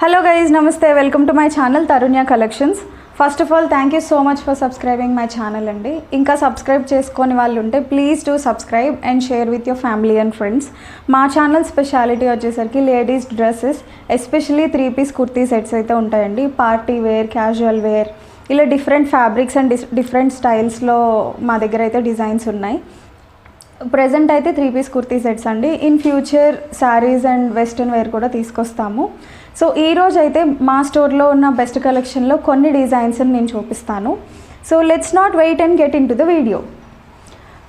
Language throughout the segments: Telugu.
Hello guys, namaste. Welcome to my channel Tarunya Collections. First of all, thank you so much for subscribing my channel andi. Inka subscribe cheskoni vallu unte please do subscribe and share with your family and friends. Ma channel speciality vachesariki ladies dresses, especially 3-piece kurti sets aithe untayandi. Party wear, casual wear, ila different fabrics and different styles lo ma daggara aithe designs unnai. Present అయితే 3-piece కుర్తీ సెట్స్ అండి. In future saris and western wear కూడా తీసుకొస్తాము. సో ఈరోజు అయితే మా స్టోర్లో ఉన్న బెస్ట్ కలెక్షన్లో కొన్ని డిజైన్స్ నేను చూపిస్తాను. So let's not wait and get into the video.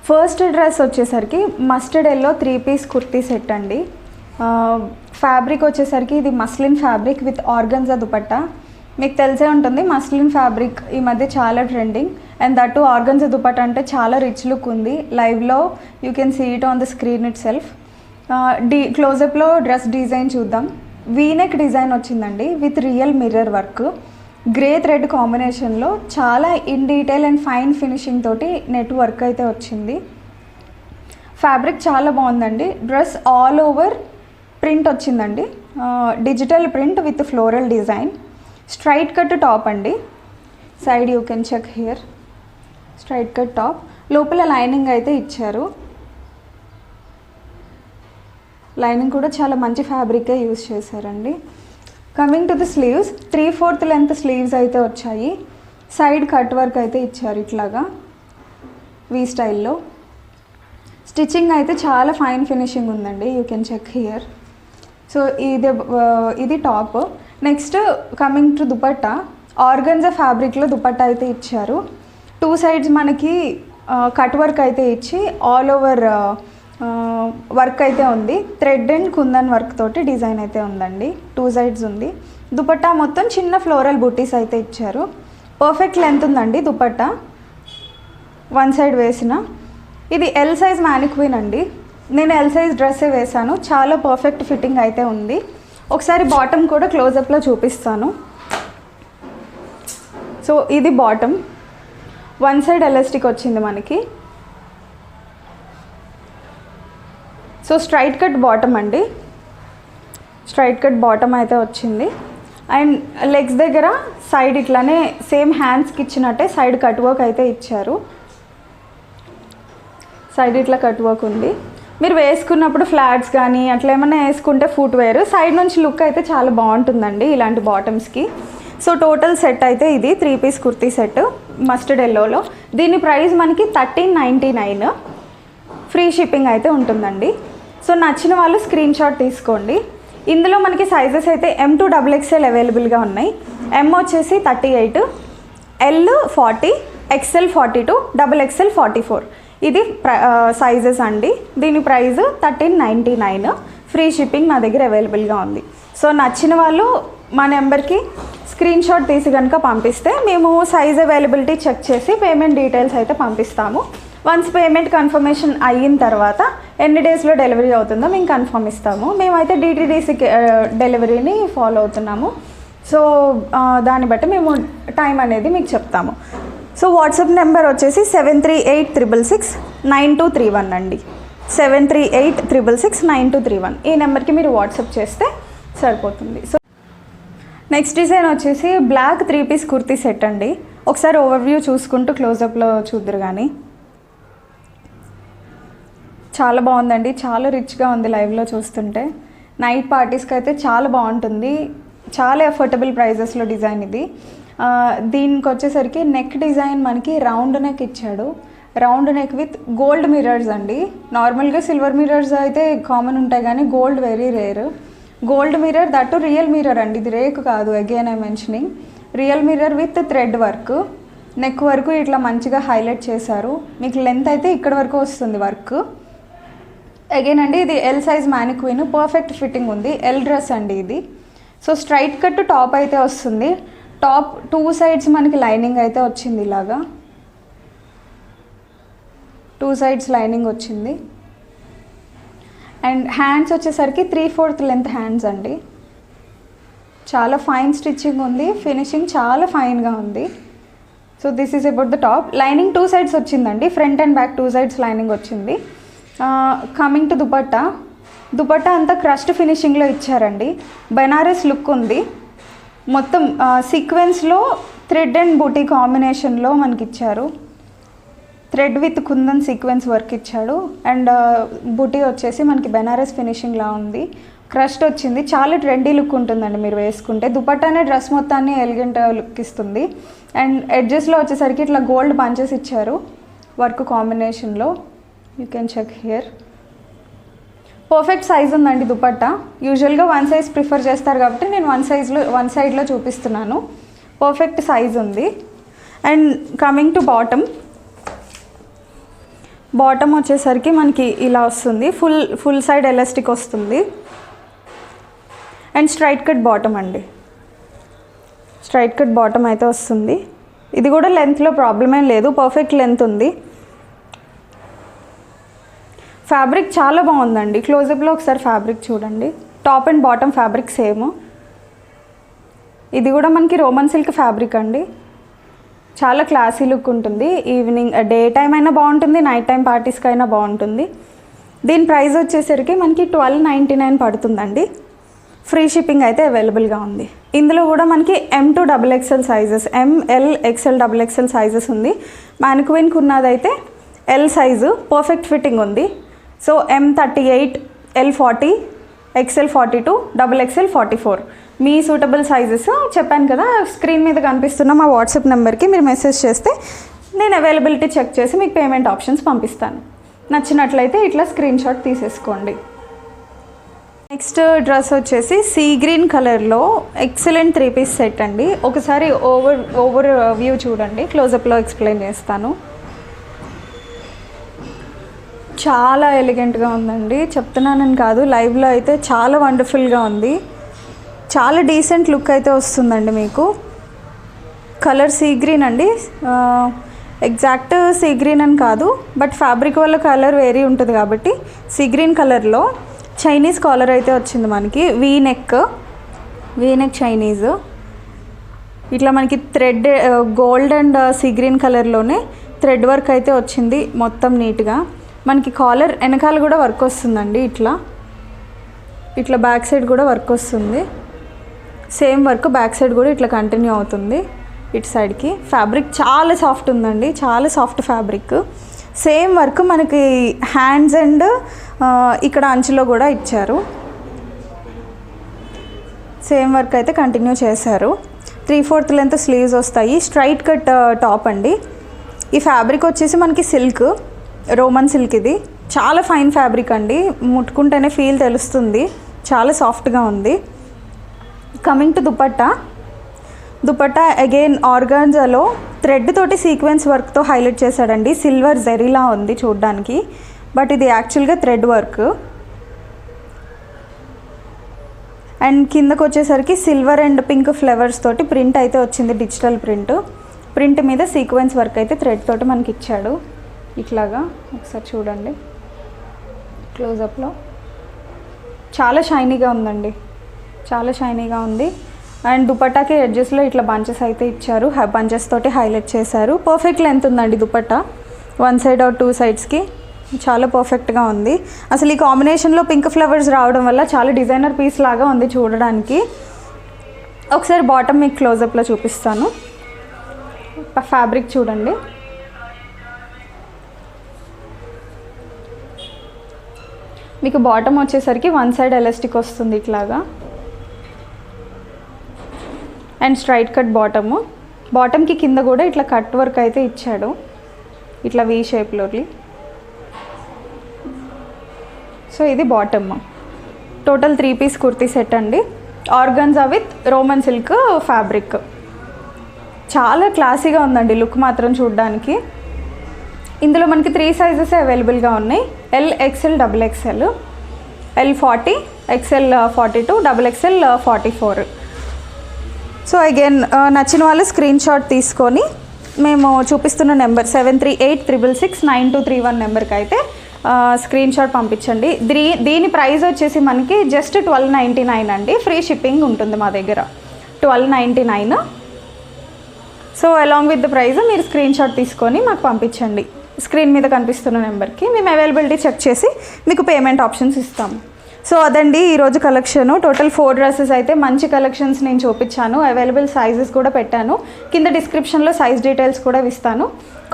First dress వచ్చేసరికి mustard yellow 3-piece kurti set అండి. ఫ్యాబ్రిక్ వచ్చేసరికి ఇది muslin fabric with organza dupatta. మీకు తెలిసే ఉంటుంది మస్లిన్ ఫ్యాబ్రిక్ ఈ మధ్య చాలా trending and that too organza dupatta అంటే చాలా రిచ్ లుక్ ఉంది. లైవ్లో you can see it on the screen itself. క్లోజప్లో డ్రెస్ డిజైన్ చూద్దాం. వీనెక్ డిజైన్ వచ్చిందండి with real mirror work, grey thread కాంబినేషన్లో చాలా in detail and fine finishing తోటి నెట్ వర్క్ అయితే వచ్చింది. ఫ్యాబ్రిక్ చాలా బాగుందండి. డ్రెస్ ఆల్ ఓవర్ ప్రింట్ వచ్చిందండి, digital print with floral design. Straight cut top అండి. Side you can check here. Straight cut top, లోపల లైనింగ్ అయితే ఇచ్చారు. లైనింగ్ కూడా చాలా మంచి ఫ్యాబ్రికే యూజ్ చేశారండి. Coming to the sleeves, 3/4 length sleeves అయితే వచ్చాయి. సైడ్ కట్ వర్క్ అయితే ఇచ్చారు ఇట్లాగా వీ స్టైల్లో. స్టిచ్చింగ్ అయితే చాలా ఫైన్ ఫినిషింగ్ ఉందండి, you can check here. So ఇది top. Next coming to dupatta, organza ఫ్యాబ్రిక్లో దుపట్టా అయితే ఇచ్చారు. 2 sides మనకి కట్ వర్క్ అయితే ఇచ్చి ఆల్ ఓవర్ వర్క్ అయితే ఉంది. థ్రెడ్ అండ్ కుందన్ వర్క్ తోటి డిజైన్ అయితే ఉందండి. 2 sides ఉంది. దుపట్టా మొత్తం చిన్న ఫ్లోరల్ బూటీస్ అయితే ఇచ్చారు. పర్ఫెక్ట్ లెంత్ ఉందండి దుపట్టా, 1 side వేసిన. ఇది ఎల్ సైజ్ మ్యానిక్విన్ అండి. నేను ఎల్ సైజ్ డ్రెస్సే వేశాను, చాలా పర్ఫెక్ట్ ఫిట్టింగ్ అయితే ఉంది. ఒకసారి బాటమ్ కూడా క్లోజప్లో చూపిస్తాను. సో ఇది బాటమ్, 1 side ఎలాస్టిక్ వచ్చింది మనకి. సో స్ట్రైట్ కట్ బాటమ్ అండి, స్ట్రైట్ కట్ బాటమ్ అయితే వచ్చింది. అండ్ లెగ్స్ దగ్గర సైడ్ ఇట్లానే సేమ్ హ్యాండ్స్కి ఇచ్చినట్టే సైడ్ కట్ వర్క్ అయితే ఇచ్చారు. సైడ్ ఇట్లా కట్ వర్క్ ఉంది. మీరు వేసుకున్నప్పుడు ఫ్లాట్స్ కానీ అట్లా ఏమైనా వేసుకుంటే ఫుట్ వేర్ సైడ్ నుంచి లుక్ అయితే చాలా బాగుంటుందండి ఇలాంటి బాటమ్స్కి. సో టోటల్ సెట్ అయితే ఇది 3-piece కుర్తీ సెట్ మస్టర్డ్ ఎల్లోలో. దీని ప్రైస్ మనకి 1399, ఫ్రీ షిప్పింగ్ అయితే ఉంటుందండి. సో నచ్చిన వాళ్ళు స్క్రీన్ షాట్ తీసుకోండి. ఇందులో మనకి సైజెస్ అయితే M to XXL అవైలబుల్గా ఉన్నాయి. M వచ్చేసి 38, L 40, XL 42, XXL 44. ఇది సైజెస్ అండి. దీని ప్రైస్ 1399, ఫ్రీ షిప్పింగ్ మా దగ్గర అవైలబుల్గా ఉంది. సో నచ్చిన వాళ్ళు మా నెంబర్కి స్క్రీన్ షాట్ తీసి కనుక పంపిస్తే మేము సైజ్ అవైలబిలిటీ చెక్ చేసి పేమెంట్ డీటెయిల్స్ అయితే పంపిస్తాము. వన్స్ పేమెంట్ కన్ఫర్మేషన్ అయిన తర్వాత ఎన్ని డేస్లో డెలివరీ అవుతుందో మేము కన్ఫర్మ్ ఇస్తాము. మేమైతే DTDC డెలివరీని ఫాలో అవుతున్నాము. సో దాన్ని బట్టి మేము టైం అనేది మీకు చెప్తాము. సో వాట్సాప్ నెంబర్ వచ్చేసి 7386669231 అండి. 7386669231 ఈ నెంబర్కి మీరు వాట్సాప్ చేస్తే సరిపోతుంది. సో నెక్స్ట్ డిజైన్ వచ్చేసి బ్లాక్ 3-piece కుర్తీ సెట్ అండి. ఒకసారి ఓవర్వ్యూ చూసుకుంటూ క్లోజప్లో చూద్దరు కానీ చాలా బాగుందండి, చాలా రిచ్గా ఉంది లైవ్లో చూస్తుంటే. నైట్ పార్టీస్కి అయితే చాలా బాగుంటుంది. చాలా అఫోర్డబుల్ ప్రైజెస్లో డిజైన్ ఇది. దీనికి వచ్చేసరికి నెక్ డిజైన్ మనకి రౌండ్ నెక్ ఇచ్చాడు. Round neck with gold mirrors అండి. నార్మల్గా సిల్వర్ మిర్రర్స్ అయితే కామన్ ఉంటాయి కానీ gold very rare. Gold mirror, that real mirror అండి, ఇది రేక్ కాదు. Again I mentioning real mirror with thread work. Neck వరకు ఇట్లా మంచిగా హైలైట్ చేశారు. మీకు లెంత్ అయితే ఇక్కడ వరకు వస్తుంది వర్క్. అగైన్ అండి ఇది L size mannequin, perfect fitting ఉంది. ఎల్ డ్రెస్ అండి ఇది. సో స్ట్రైట్ కట్ టాప్ అయితే వస్తుంది. టాప్ 2 sides మనకి లైనింగ్ అయితే వచ్చింది. ఇలాగా 2 sides లైనింగ్ వచ్చింది. అండ్ హ్యాండ్స్ వచ్చేసరికి 3/4 లెంత్ హ్యాండ్స్ అండి. చాలా ఫైన్ స్టిచ్చింగ్ ఉంది, ఫినిషింగ్ చాలా ఫైన్గా ఉంది. So this is about the top. Lining 2 sides వచ్చిందండి, front and back 2 sides lining వచ్చింది. కమింగ్ టు దుపట్టా, దుపట్టా అంతా క్రస్ట్ ఫినిషింగ్లో ఇచ్చారండి. బెనారస్ లుక్ ఉంది. మొత్తం సీక్వెన్స్లో థ్రెడ్ అండ్ బూటీ కాంబినేషన్లో మనకి ఇచ్చారు. Thread with kundan sequence work ఇచ్చాడు. అండ్ బూటీ వచ్చేసి మనకి బెనారస్ ఫినిషింగ్లా ఉంది. క్రస్ట్ వచ్చింది. చాలా ట్రెండీ లుక్ ఉంటుందండి మీరు వేసుకుంటే. దుపట్టానే డ్రెస్ మొత్తాన్ని ఎలిగెంట్ లుక్ ఇస్తుంది. అండ్ ఎడ్జెస్లో వచ్చేసరికి ఇట్లా గోల్డ్ బంచెస్ ఇచ్చారు వర్క్ కాంబినేషన్లో. You can check here. Perfect size ఉందండి దుపట్టా. యూజువల్గా 1 సైజ్ ప్రిఫర్ చేస్తారు కాబట్టి నేను 1 సైడ్లో చూపిస్తున్నాను. పర్ఫెక్ట్ సైజ్ ఉంది. అండ్ కమింగ్ టు బాటమ్ వచ్చేసరికి మనకి ఇలా వస్తుంది. ఫుల్ సైడ్ ఎలాస్టిక్ వస్తుంది. అండ్ స్ట్రైట్ కట్ బాటమ్ అండి. స్ట్రైట్ కట్ బాటమ్ అయితే వస్తుంది. ఇది కూడా లెంత్లో ప్రాబ్లం ఏం లేదు, పర్ఫెక్ట్ లెంత్ ఉంది. ఫ్యాబ్రిక్ చాలా బాగుందండి. క్లోజప్లో ఒకసారి ఫ్యాబ్రిక్ చూడండి. Top and bottom fabric same. ఇది కూడా మనకి రోమన్ సిల్క్ ఫ్యాబ్రిక్ అండి. చాలా క్లాసీ లుక్ ఉంటుంది. ఈవినింగ్ డే టైం అయినా బాగుంటుంది, నైట్ టైం పార్టీస్కి అయినా బాగుంటుంది. దీని ప్రైస్ వచ్చేసరికి మనకి 1299 పడుతుందండి. ఫ్రీ షిప్పింగ్ అయితే అవైలబుల్గా ఉంది. ఇందులో కూడా మనకి M to XXL sizes, ML XL XXL sizes ఉంది. మ్యానిక్విన్కి ఉన్నదైతే L సైజు పర్ఫెక్ట్ ఫిట్టింగ్ ఉంది. So M38, L40, XL42, XXL 44 మీ సూటబుల్ సైజెస్ చెప్పాను కదా. స్క్రీన్ మీద కనిపిస్తున్న మా వాట్సాప్ నెంబర్కి మీరు మెసేజ్ చేస్తే నేను అవైలబిలిటీ చెక్ చేసి మీకు పేమెంట్ ఆప్షన్స్ పంపిస్తాను. నచ్చినట్లయితే ఇట్లా స్క్రీన్ షాట్ తీసేసుకోండి. నెక్స్ట్ డ్రెస్ వచ్చేసి సీ గ్రీన్ కలర్లో ఎక్సలెంట్ 3 పీస్ సెట్ అండి. ఒకసారి ఓవర్ వ్యూ చూడండి, క్లోజప్లో ఎక్స్ప్లెయిన్ చేస్తాను. చాలా ఎలిగెంట్గా ఉందండి. చెప్తున్నానని కాదు, లైవ్లో అయితే చాలా వండర్ఫుల్గా ఉంది. చాలా డీసెంట్ లుక్ అయితే వస్తుందండి మీకు. కలర్ సీ గ్రీన్ అండి. ఎగ్జాక్ట్ సీ గ్రీన్ అని కాదు, బట్ ఫ్యాబ్రిక్ వల్ల కలర్ వేరీ ఉంటుంది కాబట్టి సీ గ్రీన్ కలర్లో చైనీస్ కాలర్ అయితే వచ్చింది మనకి. V neck Chinese. ఇట్లా మనకి thread gold and sea green కలర్లోనే థ్రెడ్ వర్క్ అయితే వచ్చింది మొత్తం నీట్గా. మనకి కాలర్ వెనకాల కూడా వర్క్ వస్తుందండి. ఇట్లా బ్యాక్ సైడ్ కూడా వర్క్ వస్తుంది. సేమ్ వర్క్ బ్యాక్ సైడ్ కూడా ఇట్లా కంటిన్యూ అవుతుంది ఇటు సైడ్కి. ఫ్యాబ్రిక్ చాలా సాఫ్ట్ ఉందండి, చాలా సాఫ్ట్ ఫ్యాబ్రిక్. సేమ్ వర్క్ మనకి హ్యాండ్స్ అండ్ ఇక్కడ అంచులో కూడా ఇచ్చారు. సేమ్ వర్క్ అయితే కంటిన్యూ చేశారు. 3/4 లెంత్ స్లీవ్స్ వస్తాయి. స్ట్రైట్ కట్ టాప్ అండి. ఈ ఫ్యాబ్రిక్ వచ్చేసి మనకి సిల్క్, రోమన్ సిల్క్. ఇది చాలా ఫైన్ ఫ్యాబ్రిక్ అండి. ముట్టుకుంటేనే ఫీల్ తెలుస్తుంది. చాలా సాఫ్ట్గా ఉంది. కమింగ్ టు దుపట్టా అగైన్ ఆర్గాన్జాలో థ్రెడ్ తోటి సీక్వెన్స్ వర్క్తో హైలైట్ చేశాడండి. సిల్వర్ జెరీలా ఉంది చూడడానికి, బట్ ఇది యాక్చువల్గా థ్రెడ్ వర్క్. అండ్ కిందకు వచ్చేసరికి సిల్వర్ అండ్ పింక్ ఫ్లవర్స్ తోటి ప్రింట్ అయితే వచ్చింది, డిజిటల్ ప్రింట్ మీద సీక్వెన్స్ వర్క్ అయితే థ్రెడ్ తోటి మనకి ఇచ్చాడు. ఇట్లాగా ఒకసారి చూడండి క్లోజప్లో. చాలా షైనీగా ఉందండి, చాలా షైనీగా ఉంది. అండ్ దుపట్టాకి ఎడ్జెస్లో ఇట్లా బంచెస్ అయితే ఇచ్చారు. బంచెస్ తోటి హైలైట్ చేశారు. పర్ఫెక్ట్ లెంత్ ఉందండి దుపట్టా. 1 సైడ్ ఆర్ 2 సైడ్స్కి చాలా పర్ఫెక్ట్గా ఉంది. అసలు ఈ కాంబినేషన్లో పింక్ ఫ్లవర్స్ రావడం వల్ల చాలా డిజైనర్ పీస్ లాగా ఉంది చూడడానికి. ఒకసారి బాటమ్ మీకు క్లోజప్లో చూపిస్తాను. ఫ్యాబ్రిక్ చూడండి. మీకు బాటమ్ వచ్చేసరికి 1 సైడ్ ఎలాస్టిక్ వస్తుంది ఇట్లాగా. అండ్ స్ట్రైట్ కట్ బాటమ్కి కింద కూడా ఇట్లా కట్ వర్క్ అయితే ఇచ్చాడు, ఇట్లా వీ షేప్లో. సో ఇది bottom. Total 3 piece kurti set అండి. Organza with Roman silk fabric. చాలా క్లాసీగా ఉందండి లుక్ మాత్రం చూడడానికి. ఇందులో మనకి 3 సైజెస్ అవైలబుల్గా ఉన్నాయి. L XL XXL, L40, XL 42, XXL 44. So again నచ్చిన వాళ్ళు స్క్రీన్ షాట్ తీసుకొని మేము చూపిస్తున్న నెంబర్ 7386669231 నెంబర్కి అయితే స్క్రీన్ షాట్ పంపించండి. దీని ప్రైస్ వచ్చేసి మనకి జస్ట్ 1299 అండి. ఫ్రీ షిప్పింగ్ ఉంటుంది మా దగ్గర. 1299. So along with the price మీరు స్క్రీన్ షాట్ తీసుకొని మాకు పంపించండి స్క్రీన్ మీద కనిపిస్తున్న నెంబర్కి. మేము అవైలబిలిటీ చెక్ చేసి మీకు పేమెంట్ ఆప్షన్స్ ఇస్తాము. సో అదండి ఈరోజు కలెక్షన్. టోటల్ 4 డ్రెస్సెస్ అయితే మంచి కలెక్షన్స్ నేను చూపించాను. అవైలబుల్ సైజెస్ కూడా పెట్టాను. కింద డిస్క్రిప్షన్లో సైజ్ డీటెయిల్స్ కూడా ఇస్తాను.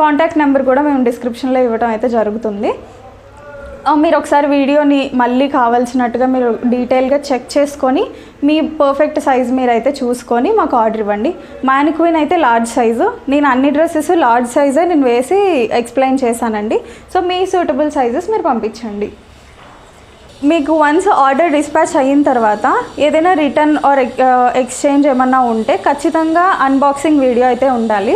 కాంటాక్ట్ నెంబర్ కూడా మేము డిస్క్రిప్షన్లో ఇవ్వడం అయితే జరుగుతుంది. మీరు ఒకసారి వీడియోని మళ్ళీ కావాల్సినట్టుగా మీరు డీటెయిల్గా చెక్ చేసుకొని మీ పర్ఫెక్ట్ సైజ్ మీరైతే చూసుకొని మాకు ఆర్డర్ ఇవ్వండి. మ్యానిక్విన్ అయితే లార్జ్ సైజు. నేను అన్ని డ్రెస్సెస్ లార్జ్ సైజే నేను వేసి ఎక్స్ప్లెయిన్ చేశానండి. సో మీ సూటబుల్ సైజెస్ మీరు పంపించండి. మీకు వన్స్ ఆర్డర్ డిస్పాచ్ అయిన తర్వాత ఏదైనా రిటర్న్ ఆర్ ఎక్స్చేంజ్ ఏమన్నా ఉంటే ఖచ్చితంగా అన్బాక్సింగ్ వీడియో అయితే ఉండాలి.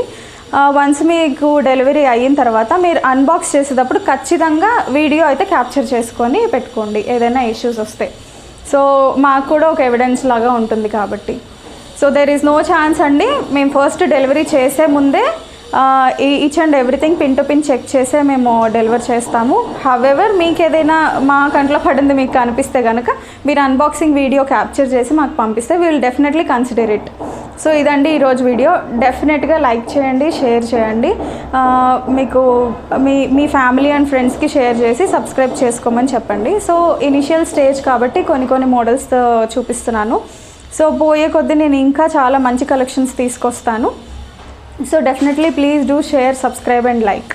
వన్స్ మీకు డెలివరీ అయిన తర్వాత మీరు అన్బాక్స్ చేసేటప్పుడు ఖచ్చితంగా వీడియో అయితే క్యాప్చర్ చేసుకొని పెట్టుకోండి ఏదైనా ఇష్యూస్ వస్తే. సో మాకు కూడా ఒక ఎవిడెన్స్ లాగా ఉంటుంది కాబట్టి. So there is no chance అండి. మేము ఫస్ట్ డెలివరీ చేసే ముందే each and everything pin to pin check చేసే మేము డెలివర్ చేస్తాము. హవెవర్ మీకు ఏదైనా మా కంట్లో పడింది మీకు కనిపిస్తే కనుక మీరు అన్బాక్సింగ్ వీడియో క్యాప్చర్ చేసి మాకు పంపిస్తే we will definitely consider it. So ఇదండి ఈరోజు వీడియో. డెఫినెట్గా లైక్ చేయండి, షేర్ చేయండి. మీకు మీ ఫ్యామిలీ అండ్ ఫ్రెండ్స్కి షేర్ చేసి సబ్స్క్రైబ్ చేసుకోమని చెప్పండి. సో ఇనిషియల్ స్టేజ్ కాబట్టి కొన్ని మోడల్స్ చూపిస్తున్నాను. సో పోయే కొద్దీ నేను ఇంకా చాలా మంచి కలెక్షన్స్ తీసుకొస్తాను. So definitely please do share, subscribe and like.